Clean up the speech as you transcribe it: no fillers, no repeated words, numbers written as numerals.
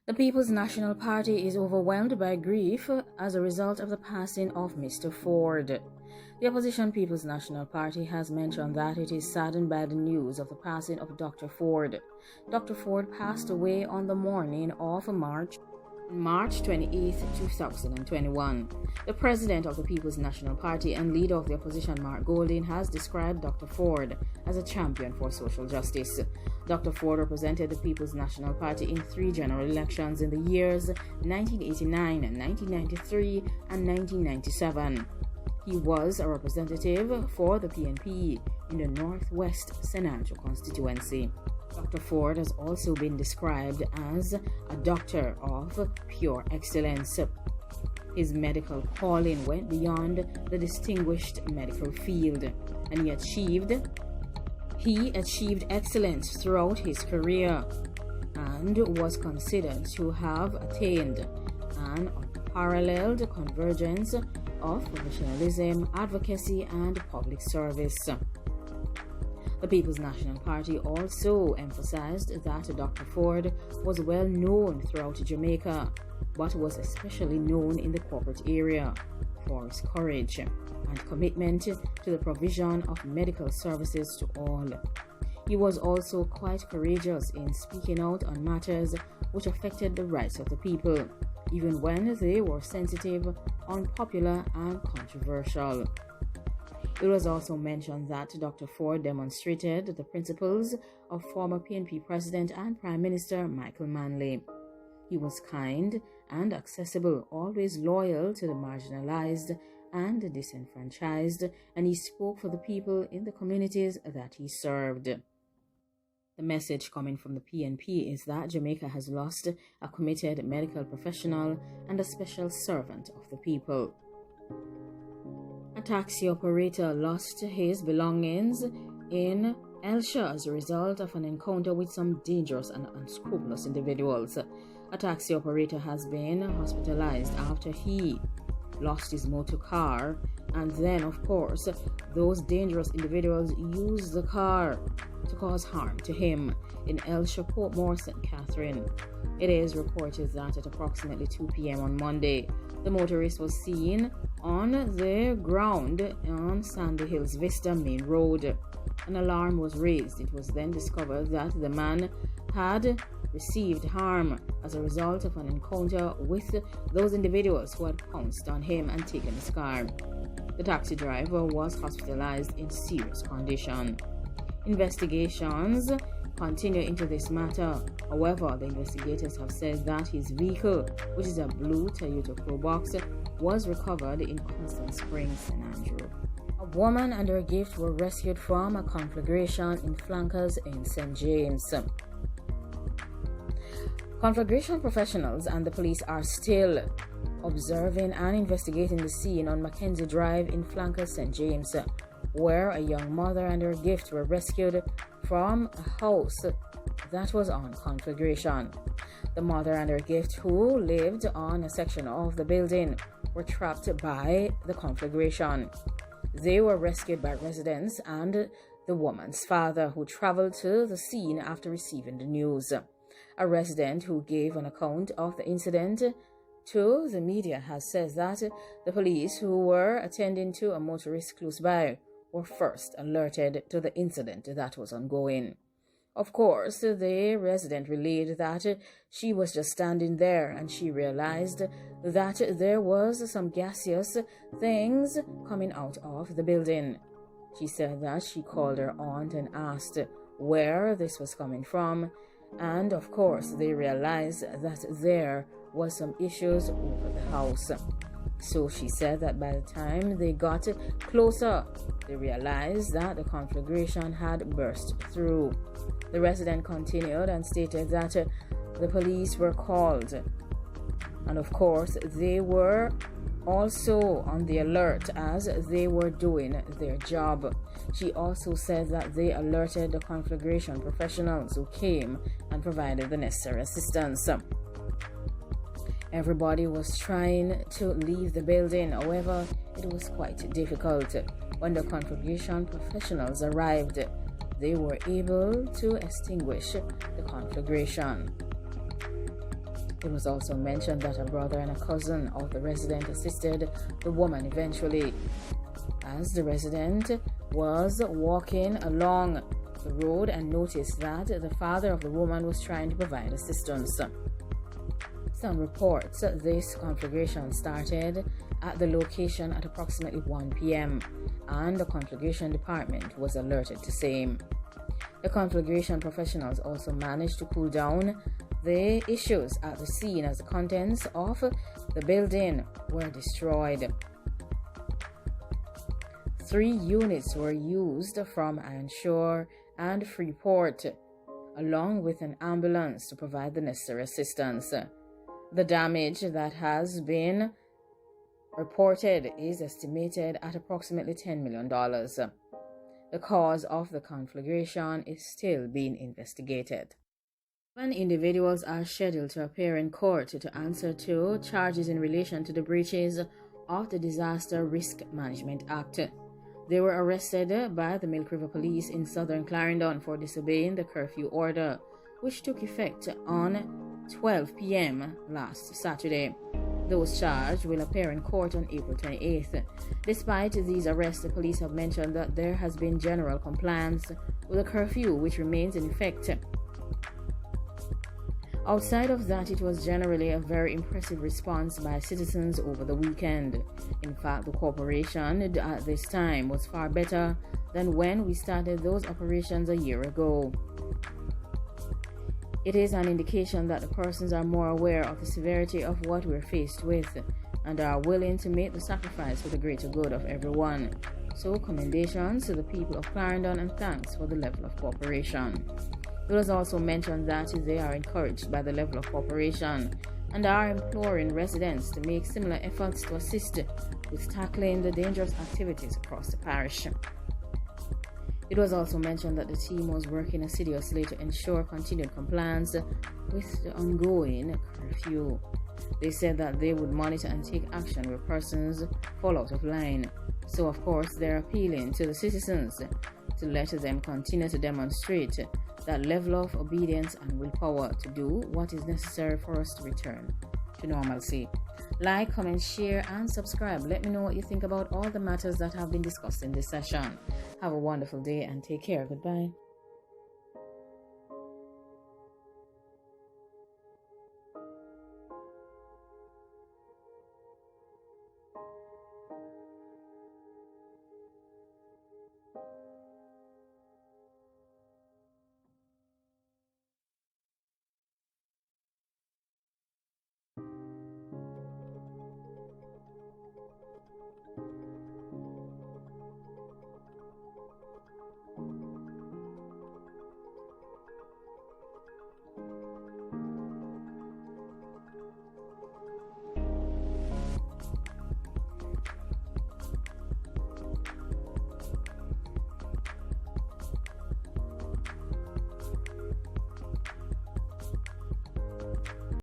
The People's National Party is overwhelmed by grief as a result of the passing of Mr. Ford. The opposition People's National Party has mentioned that it is saddened by the news of the passing of Dr. Ford. Dr. Ford passed away on the morning of March 28, 2021. The president of the People's National Party and leader of the opposition, Mark Golding, has described Dr. Ford as a champion for social justice. Dr. Ford represented the People's National Party in 3 general elections in the years 1989, 1993, and 1997. He was a representative for the PNP in the Northwest Senatorial constituency. Dr. Ford has also been described as a doctor of pure excellence. His medical calling went beyond the distinguished medical field, and he achieved excellence throughout his career and was considered to have attained an unparalleled convergence of professionalism, advocacy, and public service. The People's National Party also emphasized that Dr. Ford was well known throughout Jamaica, but was especially known in the corporate area for his courage and commitment to the provision of medical services to all. He was also quite courageous in speaking out on matters which affected the rights of the people, even when they were sensitive, unpopular, and controversial. It was also mentioned that Dr. Ford demonstrated the principles of former PNP President and Prime Minister Michael Manley. He was kind and accessible, always loyal to the marginalized and disenfranchised, and he spoke for the people in the communities that he served. The message coming from the PNP is that Jamaica has lost a committed medical professional and a special servant of the people. A taxi operator lost his belongings in Elsha as a result of an encounter with some dangerous and unscrupulous individuals. A taxi operator has been hospitalized after he lost his motor car, and then, of course, those dangerous individuals used the car to cause harm to him in Elsha, Portmore, St. Catherine. It is reported that at approximately 2 p.m. on Monday, the motorist was seen on the ground on Sandy Hills Vista Main Road. An alarm was raised. It was then discovered that the man had received harm as a result of an encounter with those individuals who had pounced on him and taken his car. The taxi driver was hospitalized in serious condition. Investigations continue into this matter. However, the investigators have said that his vehicle, which is a blue Toyota Probox, was recovered in Constant Springs, St. Andrew. A woman and her gift were rescued from a conflagration in Flankers in St. James. Conflagration professionals and the police are still observing and investigating the scene on Mackenzie Drive in Flankers, St. James, where a young mother and her gift were rescued from a house that was on conflagration. The mother and her gift, who lived on a section of the building, were trapped by the conflagration. They were rescued by residents and the woman's father, who traveled to the scene after receiving the news. A resident who gave an account of the incident to the media has said that the police, who were attending to a motorist close by, were first alerted to the incident that was ongoing. Of course, the resident relayed that she was just standing there and she realized that there was some gaseous things coming out of the building. She said that she called her aunt and asked where this was coming from, and of course they realized that there was some issues over the house. So she said that by the time they got closer, they realized that the conflagration had burst through. The resident continued and stated that the police were called, and of course they were also on the alert as they were doing their job. She also said that they alerted the conflagration professionals who came and provided the necessary assistance. Everybody was trying to leave the building. However, it was quite difficult. When the conflagration professionals arrived, they were able to extinguish the conflagration. It was also mentioned that a brother and a cousin of the resident assisted the woman eventually, as the resident was walking along the road and noticed that the father of the woman was trying to provide assistance. Some reports this conflagration started at the location at approximately 1 p.m. and the conflagration department was alerted to same. The conflagration professionals also managed to cool down the issues at the scene as the contents of the building were destroyed. 3 units were used from Ironshore and Freeport, along with an ambulance to provide the necessary assistance. The damage that has been reported is estimated at approximately $10 million. The cause of the conflagration is still being investigated. 7 individuals are scheduled to appear in court to answer to charges in relation to the breaches of the Disaster Risk Management Act. They were arrested by the Milk River Police in southern Clarendon for disobeying the curfew order, which took effect on 12 p.m. last Saturday. Those charged will appear in court on April 28th. Despite these arrests, the police have mentioned that there has been general compliance with the curfew, which remains in effect. Outside of that, it was generally a very impressive response by citizens over the weekend. In fact, the cooperation at this time was far better than when we started those operations a year ago. It is an indication that the persons are more aware of the severity of what we're faced with and are willing to make the sacrifice for the greater good of everyone. So, commendations to the people of Clarendon and thanks for the level of cooperation. It was also mentioned that they are encouraged by the level of cooperation and are imploring residents to make similar efforts to assist with tackling the dangerous activities across the parish. It was also mentioned that the team was working assiduously to ensure continued compliance with the ongoing curfew. They said that they would monitor and take action where persons fall out of line. So, of course, they're appealing to the citizens to let them continue to demonstrate that level of obedience and willpower to do what is necessary for us to return to normalcy. Like, comment, share, and subscribe. Let me know what you think about all the matters that have been discussed in this session. Have a wonderful day and take care. Goodbye.